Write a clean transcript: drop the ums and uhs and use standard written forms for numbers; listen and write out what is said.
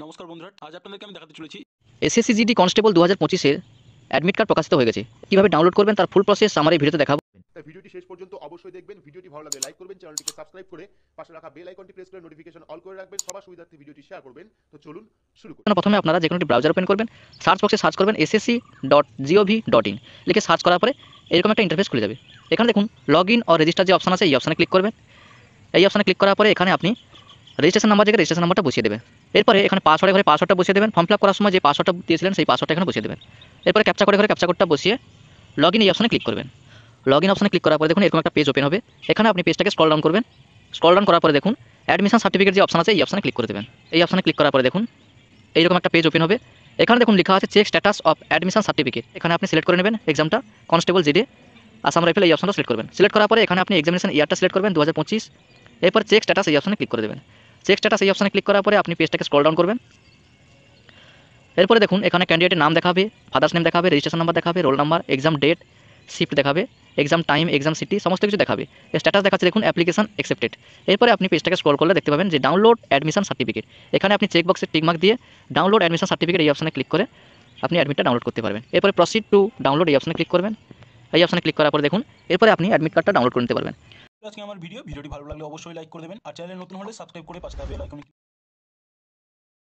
নমস্কার বন্ধুরা, আজ আপনাদেরকে আমি দেখাতে চলেছি এসএসসি জিডি কনস্টেবল 2025 এর অ্যাডমিট কার্ড প্রকাশিত হয়ে গেছে। কিভাবে ডাউনলোড করবেন তার ফুল প্রসেস আমার এই ভিডিওতে দেখাবো। তাই ভিডিওটি শেষ পর্যন্ত অবশ্যই দেখবেন। ভিডিওটি ভালো লাগলে লাইক করবেন, চ্যানেলটিকে সাবস্ক্রাইব করে পাশে রাখা বেল আইকনটি প্রেস করে নোটিফিকেশন অল করে রাখবেন। সবার সুবিধার্থে ভিডিওটি শেয়ার করবেন। তো চলুন শুরু করি। প্রথমে আপনারা যে কোনো একটি ব্রাউজার ওপেন করবেন, সার্চ বক্সে সার্চ করবেন ssc.gov.in লিখে সার্চ করার পরে এরকম একটা ইন্টারফেস খুলে যাবে। এখানে দেখুন লগ ইন অর রেজিস্টার যে অপশন আছে এই অপশনে ক্লিক করবেন। এই অপশনে ক্লিক করার পরে এখানে আপনি রেজিস্ট্রেশন নাম্বার জায়গায় রেজিস্ট্রেশন নাম্বারটা বসিয়ে দেবেন। এরপরে এখানে পাসওয়ার্ডের ঘরে পাসওয়ার্ডটা বসিয়ে দেবেন। ফর্ম ফিল আপ করার সময় যে পাসওয়ার্ডটা দিয়েছিলেন সেই পাসওয়ার্ডটা এখানে বসিয়ে দেবেন। এরপরে ক্যাপচা কোডের ঘরে ক্যাপচা কোডটা বসিয়ে লগ ইন এই অপশনে ক্লিক করবেন। লগ ইন অপশনে ক্লিক করার পরে দেখুন এরকম একটা পেজ ওপেন হবে। এখানে আপনি পেজটাকে স্ক্রল ডাউন করবেন। স্ক্রল ডাউন করার পরে দেখুন অ্যাডমিশন সার্টিফিকেট যে অপশন আছে এই অপশনে ক্লিক করে দেবেন। এই অপশনে ক্লিক করার পরে দেখুন এইরকম একটা পেজ ওপেন হবে। এখানে দেখুন লেখা আছে check status of admission certificate. এখানে আপনি সিলেক্ট করে নেবেন এক্সামটা কনস্টেবল জিডি আসাম রাইফেল এই অপশনটা সিলেক্ট করবেন। সিলেক্ট করার পরে এখানে আপনি এক্সামিনেশন ইয়ারটা সিলেক্ট করবেন 2025। এরপর চেক স্ট্যাটাস এই অপশনে ক্লিক করে দেবেন। চেক স্ট্যাটাস এই অপশনে ক্লিক করার পরে আপনি পেজটাকে স্ক্রল ডাউন করবেন। এরপরে দেখুন এখানে ক্যান্ডিডেটের নাম দেখাবে, ফাদার্স নেম দেখাবে, রেজিস্ট্রেশন নাম্বার দেখাবে, roll number, exam date, shift দেখাবে, এক্সাম টাইম, এক্সাম সিটি সমস্ত কিছু দেখাবে। স্ট্যাটাস দেখাচ্ছে দেখুন অ্যাপ্লিকেশন অ্যাকসেপ্টেড। এরপরে আপনি পেজটাকে স্ক্রল করলে দেখতে পাবেন যে ডাউনলোড অ্যাডমিশন সার্টিফিকেট। এখানে আপনি চেক বক্সে টিক মার্ক দিয়ে ডাউনলোড অ্যাডমিশন সার্টিফিকেট এই অপশনে ক্লিক করে আপনি অ্যাডমিটটা ডাউনলোড করতে পারবেন। এরপরে প্রসিড টু ডাউনলোড এই অপশনে ক্লিক করবেন। এই অপশনে ক্লিক করার পরে দেখুন এরপরে আপনি অ্যাডমিট কার্ডটা ডাউনলোড করে নিতে পারবেন। আজকে আমার ভিডিওটি ভালো লাগলে অবশ্যই লাইক করে দেবেন আর চ্যানেলে নতুন হলে সাবস্ক্রাইব করে পাশে থাকা বেল আইকনে